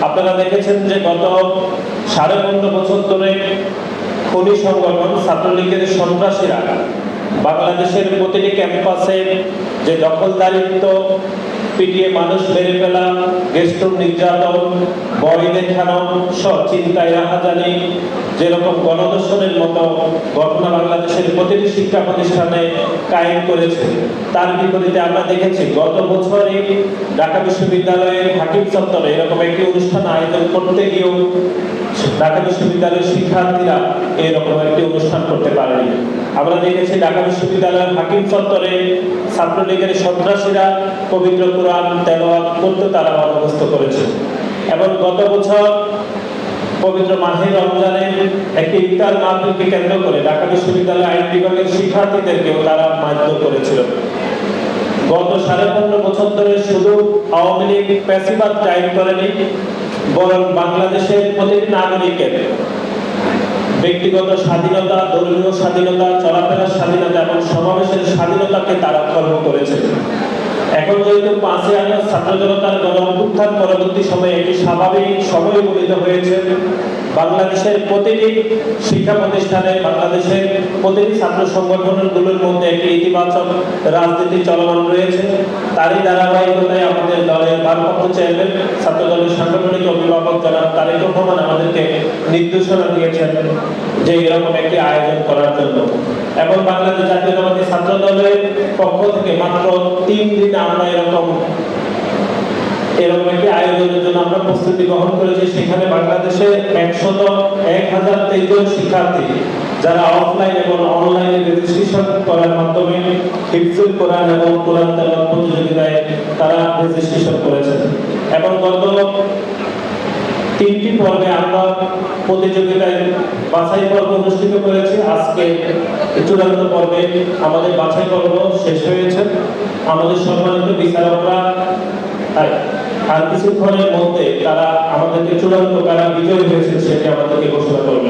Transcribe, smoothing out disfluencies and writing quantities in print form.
আপনারা দেখেছেন যে গত 15.5 বছর ধরে খনি সংগঠন ছাত্রলীগের সন্ত্রাসীরা বাংলাদেশের প্রতিটি ক্যাম্পাসে যে দখলদারিত্ব, পিটিয়ে মানুষ মেরে ফেলা, গেস্টরুম নির্যাতন, বই দেখানো সহ চিন্তায় রাহাজানি, যেরকম গণধর্ষণের মতো ঘটনা বাংলাদেশের প্রতিটি শিক্ষা প্রতিষ্ঠানে কায়েম করেছে, তার বিপরীতে আমরা দেখেছি গত বছরই ঢাকা বিশ্ববিদ্যালয়ের হাকিম চত্বরে এরকম একটি অনুষ্ঠান আয়োজন করতে গিয়েও ঢাকা বিশ্ববিদ্যালয়ের শিক্ষার্থীরা এরকম একটি অনুষ্ঠান করতে পারেনি। আমরা দেখেছি ঢাকা বিশ্ববিদ্যালয়ের হাকিম চত্বরে ছাত্রলীগের সন্ত্রাসীরা পবিত্র কোরআন তেলাওয়াত করতে তারা বাধাগ্রস্ত করেছে। এবং গত বছর পবিত্র মাহে রমজানের একটি ইফতার মাহফিলকে কেন্দ্র করে ঢাকা বিশ্ববিদ্যালয় আইন বিভাগের শিক্ষার্থীদেরকেও তারা মারধর করেছিল। গত 15.5 বছর ধরে শুধু আওয়ামী লীগ প্যাসিবাদ কায়েম করেনি, বরং বাংলাদেশের প্রতিটি নাগরিকের ব্যক্তিগত স্বাধীনতা, ধর্মীয় স্বাধীনতা, চলাফেরার স্বাধীনতা এবং সমাবেশের স্বাধীনতাকে তারা খর্ব করেছে। এখন যেহেতু 5ই আগস্ট ছাত্র জনতার গণ অভ্যুত্থান পরবর্তী সময়ে একটি স্বাভাবিক সময় উপনীত হয়েছে, বাংলাদেশের প্রতিটি শিক্ষা প্রতিষ্ঠানে, বাংলাদেশের প্রতিটি ছাত্র সংগঠনগুলোর মধ্যে একটি ইতিবাচক রাজনীতি চলমান রয়েছে। তারই ধারাবাহিকতায় আমাদের দলের ভারপ্রাপ্ত চেয়ারম্যান, ছাত্র দলের সাংগঠনিক অভিভাবক জনাব তারেক রহমান আমাদেরকে নির্দেশনা দিয়েছেন যে এরকম একটি আয়োজন করার জন্য। এবং বাংলাদেশ জাতীয়তাবাদী ছাত্র দলের পক্ষ থেকে মাত্র 3 দিন আমরা এরকম একটি আয়োজনের জন্য আমরা প্রস্তুতি গ্রহণ করেছি। সেখানে বাংলাদেশে 1023 জন শিক্ষার্থী যারা অফলাইন এবং অনলাইনে রেজিস্ট্রেশন করার মাধ্যমে হিফজুল কোরআন এবং কোরআন তেলাওয়াত প্রতিযোগিতায় তারা রেজিস্ট্রেশন করেছেন। এবং গত 3টি পর্বে আমরা প্রতিযোগিতায় বাছাই পর্ব অনুষ্ঠিত করেছি। আজকে চূড়ান্ত পর্বে আমাদের বাছাই পর্ব শেষ হয়েছে। আমাদের সম্মানিত বিচারকরা আর কিছুক্ষণের মধ্যে তারা আমাদেরকে চূড়ান্ত কারা বিজয়ী হয়েছে সেটি আমাদেরকে ঘোষণা করবে।